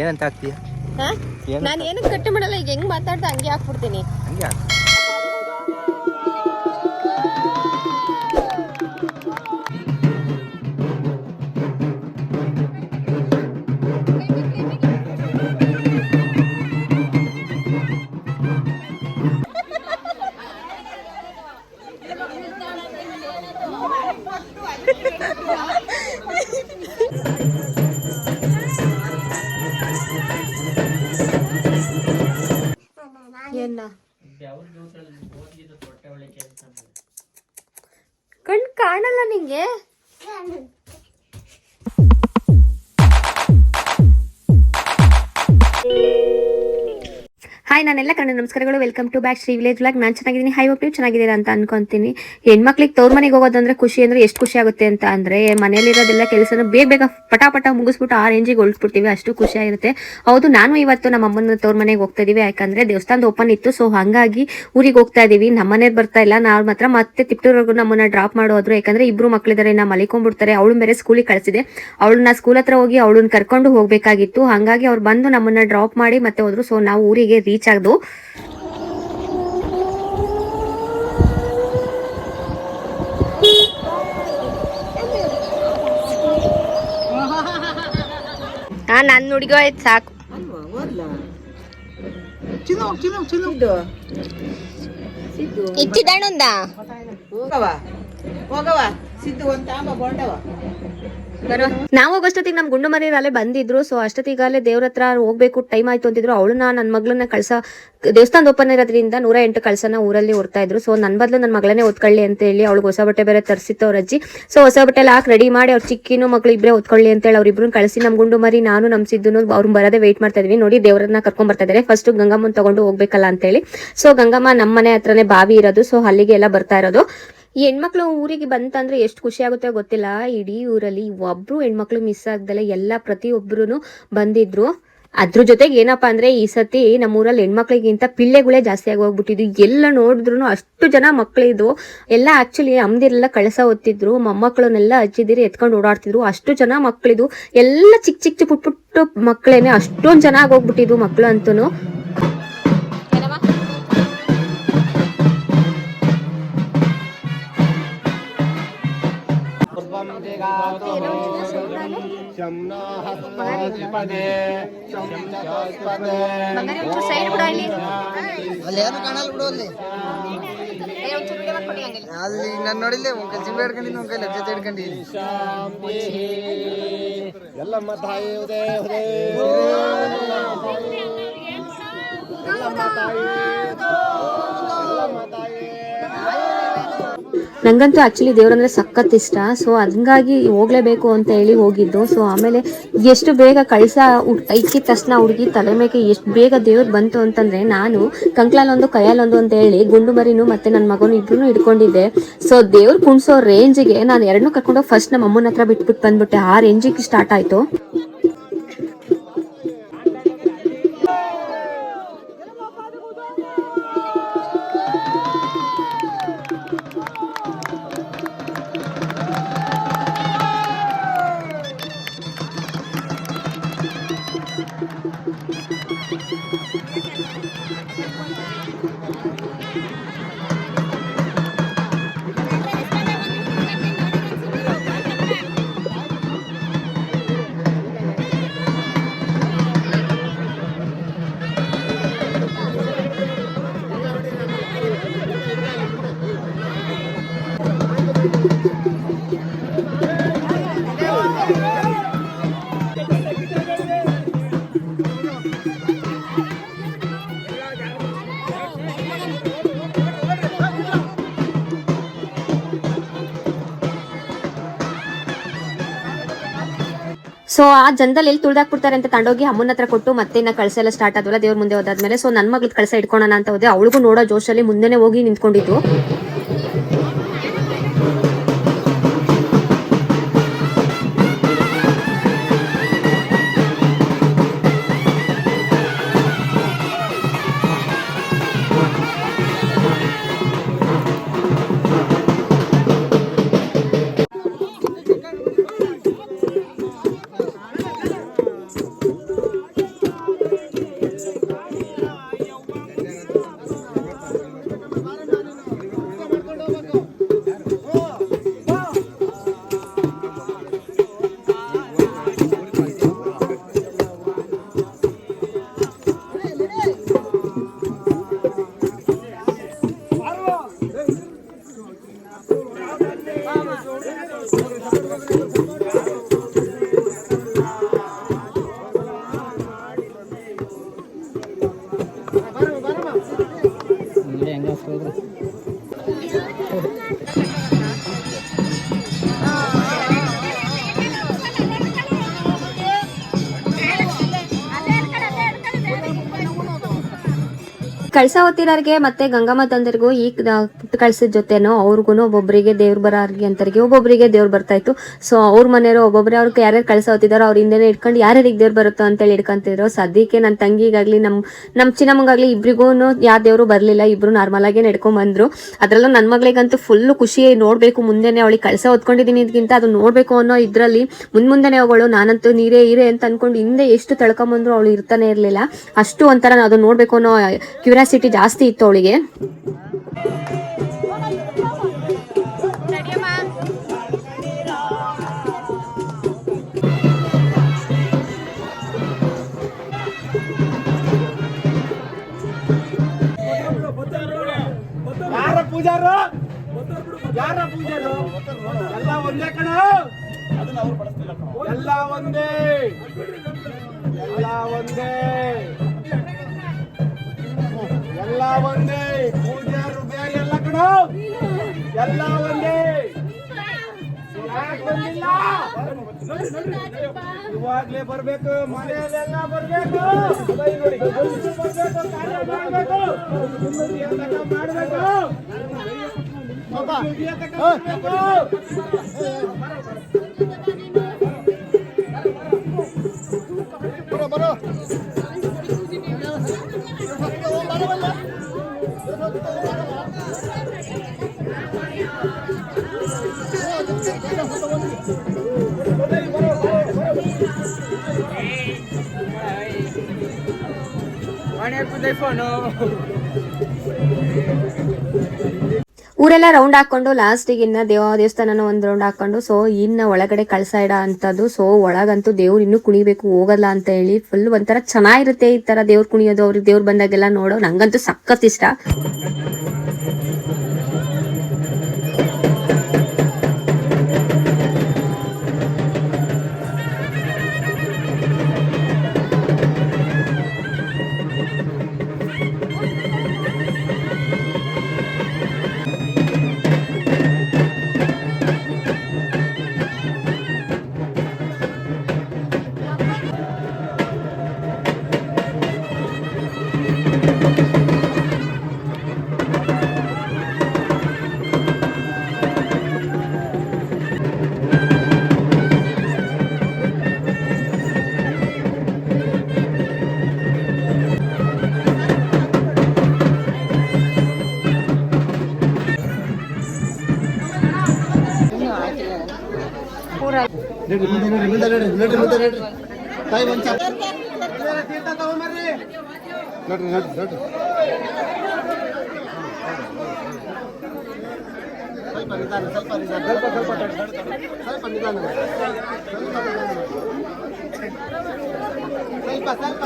ಏನಂತ ಆಗ್ತೀಯ? ನಾನು ಏನಕ್ಕೆ ಕಟ್ಟಿ ಮಾಡಲ್ಲ, ಈಗ ಹೆಂಗ್ ಮಾತಾಡ್ತಾ ಹಂಗೆ ಹಾಕ್ಬಿಡ್ತೀನಿ. ಹಂಗೆ ಕಣ್ ಕಾಣಲ್ಲ ನಿಂಗೆ? ಹಾಯ್, ನಾನೆಲ್ಲ ಕನ್ನಡ ನಮಸ್ಕಾರಗಳು. Welcome to back Shri village vlog. ನಾನು ಚೆನ್ನಾಗಿದ್ದೀನಿ. ಹೈ ಹೋಪ್ ನೀವು ಚೆನ್ನಾಗಿದ್ದೀರಾ ಅಂತ ಅನ್ಕೊಂತೀನಿ. ಹೆಣ್ಮಕ್ಳಿಗೆ ತವ್ರ ಮನೆಗೆ ಹೋಗೋದಂದ್ರೆ ಖುಷಿ ಅಂದ್ರೆ ಎಷ್ಟು ಖುಷಿ ಆಗುತ್ತೆ ಅಂತ ಅಂದ್ರೆ, ಮನೇಲಿರೋದೆಲ್ಲ ಕೆಲಸನ ಬೇಗ ಪಟಾಪಟ ಮುಗಿಸ್ಬಿಟ್ಟು ಆ ರೇಂಜಿಗೆ ಹೊಳ್ಸ್ಬಿಡ್ತೀವಿ, ಅಷ್ಟು ಖುಷಿ ಆಗಿರುತ್ತೆ. ಹೌದು, ನಾನು ಇವತ್ತು ನಮ್ಮ ಅಮ್ಮನ ತವ್ರ ಮನೆಗೆ ಹೋಗ್ತಾ ಇದೀವಿ. ಯಾಕಂದ್ರೆ ದೇವಸ್ಥಾನದ ಓಪನ್ ಇತ್ತು, ಸೊ ಹಂಗಾಗಿ ಊರಿಗೆ ಹೋಗ್ತಾ ಇದೀವಿ. ನಮ್ಮನೆ ಬರ್ತಾ ಇಲ್ಲ, ನಾವು ಮಾತ್ರ ಮತ್ತೆ ತಿಪ್ಟೂರ್ವರೆಗೂ ನಮ್ಮನ್ನ ಡ್ರಾಪ್ ಮಾಡೋದ್ರು. ಯಾಕಂದ್ರೆ ಇಬ್ರು ಮಕ್ಳಿದಾರೆ, ನಾ ಮಲಿಕೊಂಡ್ಬಿಡ್ತಾರೆ. ಅವಳು ಬೇರೆ ಸ್ಕೂಲಿಗೆ ಕಳಿಸಿದೆ. ಅವಳನ್ನ ಸ್ಕೂಲ್ ಹತ್ರ ಹೋಗಿ ಅವಳನ್ನ ಕರ್ಕೊಂಡು ಹೋಗ್ಬೇಕಾಗಿತ್ತು. ಹಂಗಾಗಿ ಅವ್ರು ಬಂದು ನಮ್ಮನ್ನ ಡ್ರಾಪ್ ಮಾಡಿ ಮತ್ತೆ ಹೋದ್ರು. ಸೊ ನಾವು ಊರಿಗೆ ರೀಚ್ ಆಗ್ದು. ನನ್ನ ಹುಡುಗ ಆಯ್ತು ಸಾಕು. ಇಚ್ಚಿದಣ್ಣಂದ ನಾವು ಹೋಗೋಷ್ಟೊತ್ತಿಗೆ ನಮ್ ಗುಂಡು ಮರಿ ಅಲ್ಲೇ ಬಂದಿದ್ರು. ಸೊ ಅಷ್ಟೊತ್ತಿಗಾಲೇ ದೇವ್ರ ಹತ್ರ ಹೋಗ್ಬೇಕು, ಟೈಮ್ ಆಯ್ತು ಅಂತಿದ್ರು. ಅವಳನ್ನ ನನ್ನ ಮಗಳನ್ನ ದೇವಸ್ಥಾನದ ಓಪನ್ ಇರೋದ್ರಿಂದ 108 ಕಳ್ಸನ ಊರಲ್ಲಿ ಹೊರ್ತಾ ಇದ್ರು. ಸೊ ನನ್ನ ಬದಲು ನನ್ನ ಮಗಳನ್ನೇ ಓದ್ಕೊಳ್ಳಿ ಅಂತ ಹೇಳಿ ಅವಳಿಗೆ ಹೊಸ ಬಟ್ಟೆ ಬೇರೆ ತರಿಸಿತ್ತು ಅವ್ರ ಅಜ್ಜಿ. ಸೊ ಹೊಸ ಬಟ್ಟೆ ಎಲ್ಲ ಹಾಕಿ ರೆಡಿ ಮಾಡಿ ಅವ್ರ ಚಿಕ್ಕಿನೂ ಮಕ್ಳು ಇಬ್ಬರೇ ಓದ್ಕೊಳ್ಳಿ ಅಂತ ಹೇಳಿ ಅವ್ರಿಬ್ರು ಕಳಿಸಿ ನಮ್ ಗುಂಡು ಮರಿ ನಾನು ನಮ್ ಸಿದ್ದುನು ಅವ್ರು ಬರೋದೇ ವೇಟ್ ಮಾಡ್ತಾ ಇದೀವಿ. ನೋಡಿ, ದೇವ್ರನ್ನ ಕರ್ಕೊಂಡ್ ಬರ್ತಾ ಇದಾರೆ. ಫಸ್ಟ್ ಗಂಗಮ್ಮನ್ ತಗೊಂಡು ಹೋಗ್ಬೇಕಲ್ಲ ಅಂತ ಹೇಳಿ. ಸೊ ಗಂಗಮ್ಮ ನಮ್ಮ ಮನೆ ಹತ್ರನೇ ಬಾವಿ ಇರೋದು, ಸೊ ಅಲ್ಲಿಗೆ ಎಲ್ಲ ಬರ್ತಾ ಇರೋದು. ಈ ಹೆಣ್ಮಕ್ಳು ಊರಿಗೆ ಬಂತಂದ್ರೆ ಎಷ್ಟು ಖುಷಿ ಆಗುತ್ತೆ ಗೊತ್ತಿಲ್ಲ. ಇಡೀ ಊರಲ್ಲಿ ಒಬ್ರು ಹೆಣ್ಮಕ್ಳು ಮಿಸ್ ಆಗ್ದಲೆ ಎಲ್ಲ ಪ್ರತಿಯೊಬ್ರು ಬಂದಿದ್ರು. ಅದ್ರ ಜೊತೆಗೆ ಏನಪ್ಪಾ ಅಂದ್ರೆ, ಈ ಸತಿ ನಮ್ಮೂರಲ್ಲಿ ಹೆಣ್ಮಕ್ಳಿಗಿಂತ ಪಿಳ್ಳೆಗಳೇ ಜಾಸ್ತಿ ಆಗಿ ಹೋಗ್ಬಿಟ್ಟಿದ್ವು. ಎಲ್ಲ ನೋಡಿದ್ರು ಅಷ್ಟು ಜನ ಮಕ್ಳಿದ್ವು. ಎಲ್ಲ ಆಕ್ಚುಲಿ ಅಮ್ದಿರೆಲ್ಲ ಕಳಸ ಹೊತ್ತಿದ್ರು, ಮೊಮ್ಮಕ್ಕಳನ್ನೆಲ್ಲ ಹಚ್ಚಿದಿರಿ ಎತ್ಕೊಂಡು ಓಡಾಡ್ತಿದ್ರು. ಅಷ್ಟು ಜನ ಮಕ್ಳಿದ್ವು, ಎಲ್ಲ ಚಿಕ್ಕ ಚಿಕ್ಕ ಪುಟ್ ಪುಟ್ಟು ಮಕ್ಳೇನೆ ಅಷ್ಟೊಂದ್ ಜನ ಆಗೋಗ್ಬಿಟ್ಟಿದ್ವು ಮಕ್ಳು ಅಂತೂ. ಅಲ್ಲಿ ನಾನು ನೋಡಿಲ್ಲ, ಒಂದ್ ಕೈ ಜಿಂಬೆ ಹಿಡ್ಕೊಂಡಿದ್ದೀನಿ, ಒಂದ್ ಕೈ ಲಜ್ಜೆ ಹಿಡ್ಕೊಂಡಿದ್ದೀನಿ. ಎಲ್ಲಮ್ಮ ತಾಯಿ ನಂಗಂತೂ ಆಕ್ಚುಲಿ ದೇವ್ರಂದ್ರೆ ಸಖತ್ ಇಷ್ಟ. ಸೊ ಹಂಗಾಗಿ ಹೋಗ್ಲೇಬೇಕು ಅಂತ ಹೇಳಿ ಹೋಗಿದ್ದು. ಸೊ ಆಮೇಲೆ ಎಷ್ಟು ಬೇಗ ಕಳಸ ಐಕಿ ತಕ್ಷಣ ಹುಡುಗಿ ತಲೆ ಮೇಲೆ ಎಷ್ಟು ಬೇಗ ದೇವ್ರು ಬಂತು ಅಂತಂದ್ರೆ, ನಾನು ಕಂಕ್ಲಲ್ಲೊಂದು ಕೈಯಲ್ಲೊಂದು ಅಂತ ಹೇಳಿ ಗುಂಡು ಮರಿನು ಮತ್ತೆ ನನ್ನ ಮಗನು ಇಬ್ರು ಹಿಡ್ಕೊಂಡಿದ್ದೆ. ಸೊ ದೇವ್ರು ಕುಣ್ಸೋ ರೇಂಜಿಗೆ ನಾನು ಎರಡನ್ನೂ ಕರ್ಕೊಂಡೋಗಿ ಫಸ್ಟ್ ನಮ್ಮ ಅಮ್ಮನ ಹತ್ರ ಬಿಟ್ಬಿಟ್ಟು ಬಂದ್ಬಿಟ್ಟೆ. ಆ ರೇಂಜಿಗೆ ಸ್ಟಾರ್ಟ್ ಆಯ್ತು. ಸೊ ಆ ಜನದಲ್ಲಿ ಎಲ್ಲಿ ತುಳ್ದಾಕ್ಬಿಡ್ತಾರೆ ಅಂತ ತಂಡೋಗಿ ಅಮ್ಮನ ಹತ್ರ ಕೊಟ್ಟು ಮತ್ತೆ ಇನ್ನ ಕಳಸ ಎಲ್ಲ ಸ್ಟಾರ್ಟ್ ಆದ್ವಲ್ಲ ದೇವ್ರ ಮುಂದೆ ಹೋದಾದ್ಮೇಲೆ. ಸೊ ನನ್ನ ಮಗ್ಳದ್ ಕಳಸ ಇಟ್ಕೊಳ್ಳೋಣ ಅಂತ ಹೋದೆ. ಅವಳಿಗೂ ನೋಡೋ ಜೋಶಲ್ಲಿ ಮುಂದೆನೆ ಹೋಗಿ ನಿಂತ್ಕೊಂಡಿದ್ದು. ಕಳ್ಸ ಓದ್ತಿರೋರ್ಗೆ ಮತ್ತೆ ಗಂಗಮ್ಮ ತಂದರಿಗೂ ಈ ಪುಟ್ಟ ಕಳ್ಸಿದ ಜೊತೆನೋ ಅವ್ರಿಗೂ ಒಬ್ಬೊಬ್ಬರಿಗೆ ದೇವ್ರು ಬರೋರ್ಗೆ ಅಂತರಿಗೆ ಒಬ್ಬೊಬ್ಬರಿಗೆ ದೇವ್ರು ಬರ್ತಾ ಇತ್ತು. ಸೊ ಅವ್ರ ಮನೆಯವರು ಒಬ್ಬೊಬ್ಬರೇ ಅವ್ರಿಗೆ ಯಾರ್ಯಾರು ಕಳ್ಸ ಓದ್ತಿದಾರೋ ಅವ್ರ ಹಿಂದೆನೆ ಇಟ್ಕೊಂಡು ಯಾರ್ಯಾರಿಗೆ ದೇವ್ರು ಬರುತ್ತೋ ಅಂತೇಳಿ ಇಟ್ಕೊಂತಿದ್ರು. ಸದ್ಯಕ್ಕೆ ನನ್ನ ತಂಗಿಗಾಗ್ಲಿ ನಮ್ಮ ಚಿನ್ನಮ್ಮಗಾಗ್ಲಿ ಇಬ್ರಿಗೂ ಯಾವ ದೇವ್ರು ಬರ್ಲಿಲ್ಲ. ಇಬ್ರು ನಾರ್ಮಲ್ ಆಗಿ ನಡ್ಕೊಂಡ್ ಬಂದ್ರು. ಅದ್ರಲ್ಲೂ ನನ್ನ ಮಗಳಿಗಂತೂ ಫುಲ್ ಖುಷಿ, ನೋಡ್ಬೇಕು ಮುಂದೆನೆ ಅವಳಿಗೆ ಕಳ್ಸ ಓದ್ಕೊಂಡಿದೀನಿ ಇದಕ್ಕಿಂತ ಅದು ನೋಡ್ಬೇಕು ಅನ್ನೋ ಇದ್ರಲ್ಲಿ ಮುಂದೆನೆ ಅವಳು. ನಾನಂತೂ ನೀರೇ ಅಂತ ಅನ್ಕೊಂಡು ಹಿಂದೆ ಎಷ್ಟು ತಳ್ಕೊಂಬಂದ್ರು ಅವಳು ಇರ್ತಾನೆ ಇರ್ಲಿಲ್ಲ. ಅಷ್ಟು ಒಂಥರ ಅದು ನೋಡ್ಬೇಕು ಅನ್ನೋ ಕ್ಯೂರಿಯಾಸಿಟಿ ಜಾಸ್ತಿ ಇತ್ತು ಅವಳಿಗೆ. ಎಲ್ಲ ಒಂದೇ ಕಣ, ಎಲ್ಲ ಒಂದೇ, ಎಲ್ಲ ಒಂದೇ, ಎಲ್ಲ ಒಂದೇ. ಪೂಜಾರು ಬೇರೆ ಎಲ್ಲ ಕಣ, ಎಲ್ಲ ಒಂದೇ. ಯಾಕೆ ಬಂದಿಲ್ಲ? ಇವಾಗ್ಲೇ ಬರ್ಬೇಕು, ಮನೆಯಲ್ಲೆಲ್ಲ ಬರ್ಬೇಕು, ಮಾಡ್ಬೇಕು, ಬರೋ ಊರೆಲ್ಲ ರೌಂಡ್ ಹಾಕೊಂಡು ಲಾಸ್ಟಿಗೆ ಇನ್ನ ದೇವಸ್ಥಾನನ ಒಂದ್ ರೌಂಡ್ ಹಾಕೊಂಡು ಸೊ ಇನ್ನ ಒಳಗಡೆ ಕಳ್ಸ ಇಡ ಅಂತದ್ದು. ಸೊ ಒಳಗಂತೂ ದೇವ್ರು ಇನ್ನೂ ಕುಣಿಬೇಕು ಹೋಗಲ್ಲ ಅಂತ ಹೇಳಿ ಫುಲ್ ಒಂಥರ ಚೆನ್ನಾಗಿರುತ್ತೆ ಈ ತರ ದೇವ್ರು ಕುಣಿಯೋದು. ಅವ್ರಿಗೆ ದೇವ್ರು ಬಂದಾಗೆಲ್ಲ ನೋಡೋ ನಂಗಂತೂ ಸಖತ್ ಇಷ್ಟ.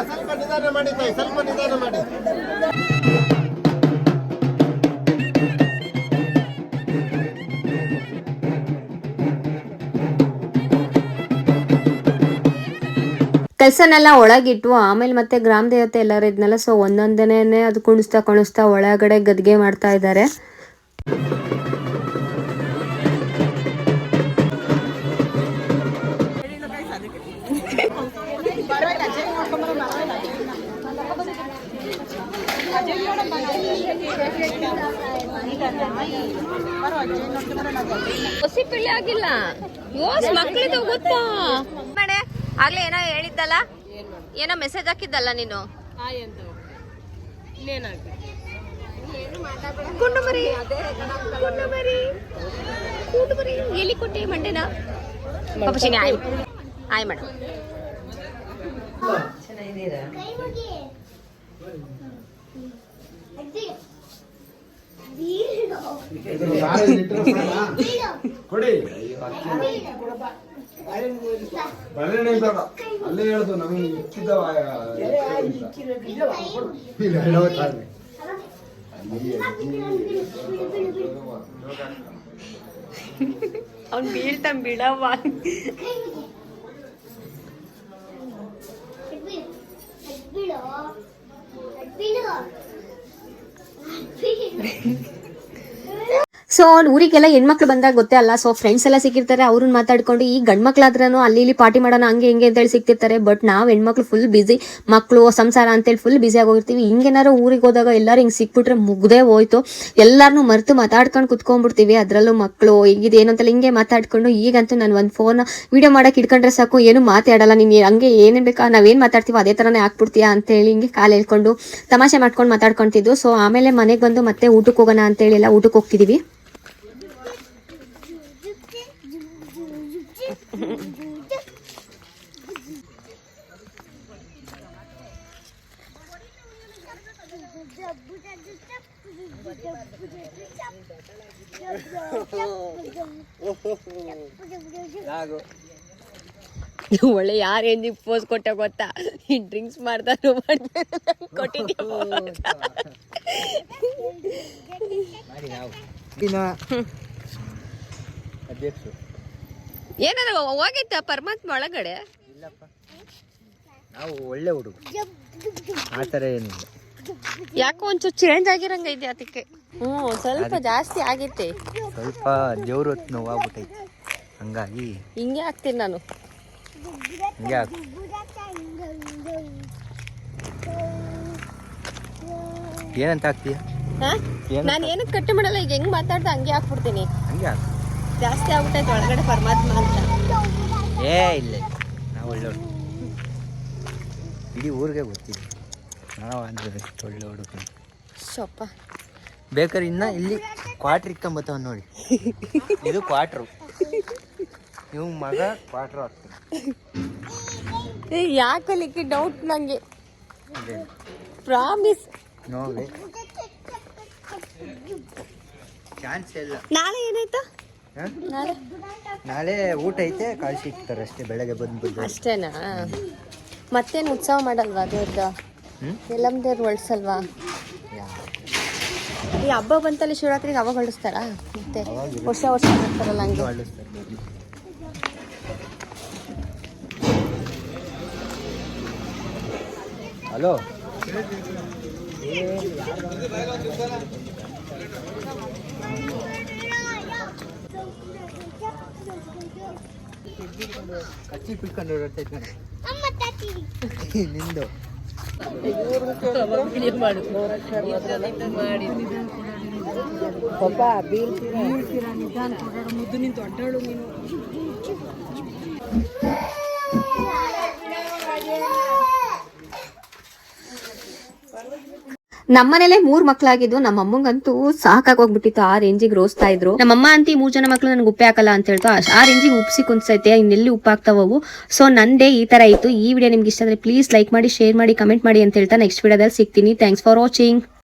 ಸ್ವಲ್ಪ ನಿಧಾನ ಮಾಡಿ ತಾಯಿ, ಸ್ವಲ್ಪ ನಿಧಾನ ಮಾಡಿ. ಕಲ್ಸನೆಲ್ಲ ಒಳಗಿಟ್ಟು ಆಮೇಲೆ ಮತ್ತೆ ಗ್ರಾಮ ದೇವತೆ ಎಲ್ಲರೂ ಇದ್ನಲ್ಲ ಸೊ ಒಂದೊಂದನೇ ಅದು ಕುಣಿಸ್ತಾ ಒಳಗಡೆ ಗದ್ಗೆ ಮಾಡ್ತಾ ಇದ್ದಾರೆ. ಹೊಸಿಪಿಳ್ಳಿ ಆಗಿಲ್ಲ ಮಕ್ಕಳಿದ್ದು ಗೊತ್ತಾ ಮಾಡೆ ಆಗ್ಲೇ ಏನೋ ಹೇಳಿದ್ದಲ್ಲ, ಏನೋ ಮೆಸೇಜ್ ಹಾಕಿದ್ದಲ್ಲ ನೀನು. ಗುಂಡು ಮರಿ ಎಲ್ಲಿ ಕೊಟ್ಟಿ ಮಂಡೆನ ಪಾಪಶಿನಿ ಆಯ್ ಆಯ್ ಮೇಡಮ್. ಕೊಡಿ ಅಲ್ಲೇ ಹೇಳುದು ನಮಗೆ ಅವ್ನು ಬೀಳ್ತಾನ ಬಿಡವ್ವ. ಸೊ ಸೊ ಊರಿಗೆಲ್ಲ ಹೆಣ್ಮಕ್ಳು ಬಂದಾಗ ಗೊತ್ತೇ ಅಲ್ಲ, ಸೊ ಫ್ರೆಂಡ್ಸ್ ಎಲ್ಲ ಸಿಕ್ಕಿರ್ತಾರೆ, ಅವ್ರನ್ನ ಮಾತಾಡ್ಕೊಂಡು ಈ ಗಂಡ್ ಮಕ್ಳಾದ್ರೂ ಅಲ್ಲಿ ಇಲ್ಲಿ ಪಾರ್ಟಿ ಮಾಡೋಣ ಹಂಗೆ ಹಿಂಗೆ ಅಂತೇಳಿ ಸಿಕ್ತಿರ್ತಾರೆ. ಬಟ್ ನಾವ್ ಹೆಣ್ಮಕ್ಳು ಫುಲ್ ಬಿಸಿ, ಮಕ್ಳು ಸಂಸಾರ ಅಂತೇಳಿ ಫುಲ್ ಬಿಸಿ ಆಗೋಗಿರ್ತೀವಿ. ಹಿಂಗೇನಾರು ಊರಿಗೆ ಹೋದಾಗ ಎಲ್ಲರೂ ಹಿಂಗ್ ಸಿಕ್ಬಿಟ್ರೆ ಮುಗ್ದೇ ಹೋಯ್ತು, ಎಲ್ಲಾರನ್ನೂ ಮರ್ತು ಮಾತಾಡ್ಕೊಂಡು ಕುತ್ಕೊಂಡ್ಬಿಡ್ತೀವಿ. ಅದ್ರಲ್ಲೂ ಮಕ್ಳು ಹಿಂಗಿದೆ ಏನು ಅಂತಲ್ಲ ಹಿಂಗೆ ಮಾತಾಡ್ಕೊಂಡು. ಈಗಂತೂ ನಾನು ಒಂದು ಫೋನ್ ವಿಡಿಯೋ ಮಾಡಕ್ ಇಟ್ಕೊಂಡ್ರೆ ಸಾಕು, ಏನು ಮಾತಾಡಲ್ಲ, ನೀನ್ ಹಂಗೆ ಏನೇನ್ ಬೇಕಾ ನಾವೇನ್ ಮಾತಾಡ್ತೀವೋ ಅದೇ ತರನೇ ಹಾಕ್ಬಿಡ್ತೀಯಾ ಅಂತ ಹೇಳಿ ಹಿಂಗೆ ಕಾಲು ಹೇಳ್ಕೊಂಡು ತಮಾಷೆ ಮಾಡ್ಕೊಂಡು ಮಾತಾಡ್ಕೊಂತಿದ್ವು. ಸೊ ಆಮೇಲೆ ಮನೆಗೆ ಬಂದು ಮತ್ತೆ ಊಟಕ್ಕೆ ಹೋಗೋಣ ಅಂತೇಳಿ ಎಲ್ಲ ಊಟಕ್ಕೆ ಹೋಗ್ತಿದೀವಿ. ಒಳ್ಳೆ ಯಾರು ಏನ್ ಪೋಸ್ ಕೊಟ್ಟ ಗೊತ್ತಾ, ಈ ಡ್ರಿಂಕ್ಸ್ ಮಾಡ್ತಾರೋ ಏನಾರ ಹೋಗಿತ್ತ ಪರಮಾತ್ಮ ಒಳಗಡೆ? ನಾವು ಒಳ್ಳೆ ಹುಡುಗ, ಆತರ ಏನಿಲ್ಲ. ಯಾಕೋ ಒಂಚೂರು ಚೇಂಜ್ ಆಗಿರಂಗ ಇದೆ ಅದಕ್ಕೆ. ಸ್ವಲ್ಪ ಜಾಸ್ತಿ ಆಗೈತೆ, ಸ್ವಲ್ಪ ದೇವ್ರ ಹೊತ್ತು ನೋವಾಗ್ಬಿಟ್ಟೈತಿ, ಹಂಗಾಗಿ ಹಿಂಗೆ ಆಗ್ತೀನಿ ನಾನು. ಹಿಂಗೆ ಏನಂತ ಆಗ್ತೀಯ? ನಾನು ಏನಕ್ಕೆ ಕಟ್ಟು ಮಾಡಲ್ಲ, ಈಗ ಹೆಂಗ್ ಮಾತಾಡ್ದ ಹಂಗೆ ಹಾಕ್ಬಿಡ್ತೀನಿ. ಹಂಗೆ ಜಾಸ್ತಿ ಆಗ್ಬಿಟ್ಟೈತೆ ಒಳಗಡೆ ಪರಮಾತ್ಮ ಅಂತ. ಇಲ್ಲ ನಾವು ಒಳ್ಳೆ ಇಡೀ ಊರಿಗೆ ಗೊತ್ತಿಲ್ಲ ನಾವು ಅಂದ್ರೆ ಒಳ್ಳೆ ಹುಡುಗ. ಸೊಪ್ಪ ಬೇಕಾದ್ರೆ ಇನ್ನ ಇಲ್ಲಿ ಕ್ವಾಟ್ರ್ ಇಕ್ಕೊಂಬತ್ತವ ನೋಡಿ, ಇದು ಕ್ವಾಟ್ರು, ಇವ್ ಮಗ ಕ್ವಾಟ್ರು ಆಗ್ತಾನೆ. ಯಾಕಲಿಕ್ಕೆ ಡೌಟ್ ನಂಗೆ, ಪ್ರಾಮಿಸ್ ನೋಡಿ ಚಾನ್ಸ್ ಇಲ್ಲ. ನಾಳೆ ಏನಾಯ್ತು? ನಾಳೆ ಊಟ ಐತೆ, ಕಾಳು ಸಿಗ್ತಾರೆ ಅಷ್ಟೇ, ಬೆಳಗ್ಗೆ ಬಂದು ಅಷ್ಟೇನಾ? ಮತ್ತೇನು ಉತ್ಸವ ಮಾಡಲ್ವಾ ದೇವ್ರದ್ದು? ಎಲ್ಲಮ್ಮ ದೇವ್ರು ಹೊಳ್ಸಲ್ವಾ? ಈ ಹಬ್ಬ ಬಂತಲ್ಲಿ ಶಿವರಾತ್ರಿಗೆ ಅವಾಗ ಹೊಳಿಸ್ತಾರ, ಮತ್ತೆ ವರ್ಷ ವರ್ಷ ಮಾಡ್ತಾರಲ್ಲ ಹಂಗೆ. ಹಲೋ ಕಚ್ಚಿ ಪಿಟ್ಕೊಂಡು ನಿಂದು ನಮ್ಮನೇಲೆ 3 ಮಕ್ಳಾಗಿದ್ದು, ನಮ್ಮ ಅಮ್ಮಂಗಂತೂ ಸಾಕಾಗೋಗ್ಬಿಟ್ಟಿತ್ತು, ಆ ರೇಂಜಿಗೆ ರೋಸ್ತಾ ಇದ್ರು. ನಮ್ಮಮ್ಮ ಅಂತ 3 ಜನ ಮಕ್ಳು ನನಗೆ ಉಪ್ಪೆ ಹಾಕಲ್ಲ ಅಂತ ಹೇಳ್ತು, ಆ ರೇಂಜಿಗೆ ಉಪ್ಸಿ ಕುನ್ಸೈತೆ, ಇನ್ನೆಲ್ಲಿ ಉಪ್ಪು ಹಾಕ್ತಾವು. ಸೊ ನಂದೇ ಈ ತರ ಇತ್ತು. ಈ ವಿಡಿಯೋ ನಿಮ್ಗೆ ಇಷ್ಟ ಆದ್ರೆ ಪ್ಲೀಸ್ ಲೈಕ್ ಮಾಡಿ, ಶೇರ್ ಮಾಡಿ, ಕಮೆಂಟ್ ಮಾಡಿ ಅಂತ ಹೇಳ್ತಾ ನೆಕ್ಸ್ಟ್ ವಿಡಿಯೋದಲ್ಲಿ ಸಿಗ್ತೀನಿ. Thanks for watching.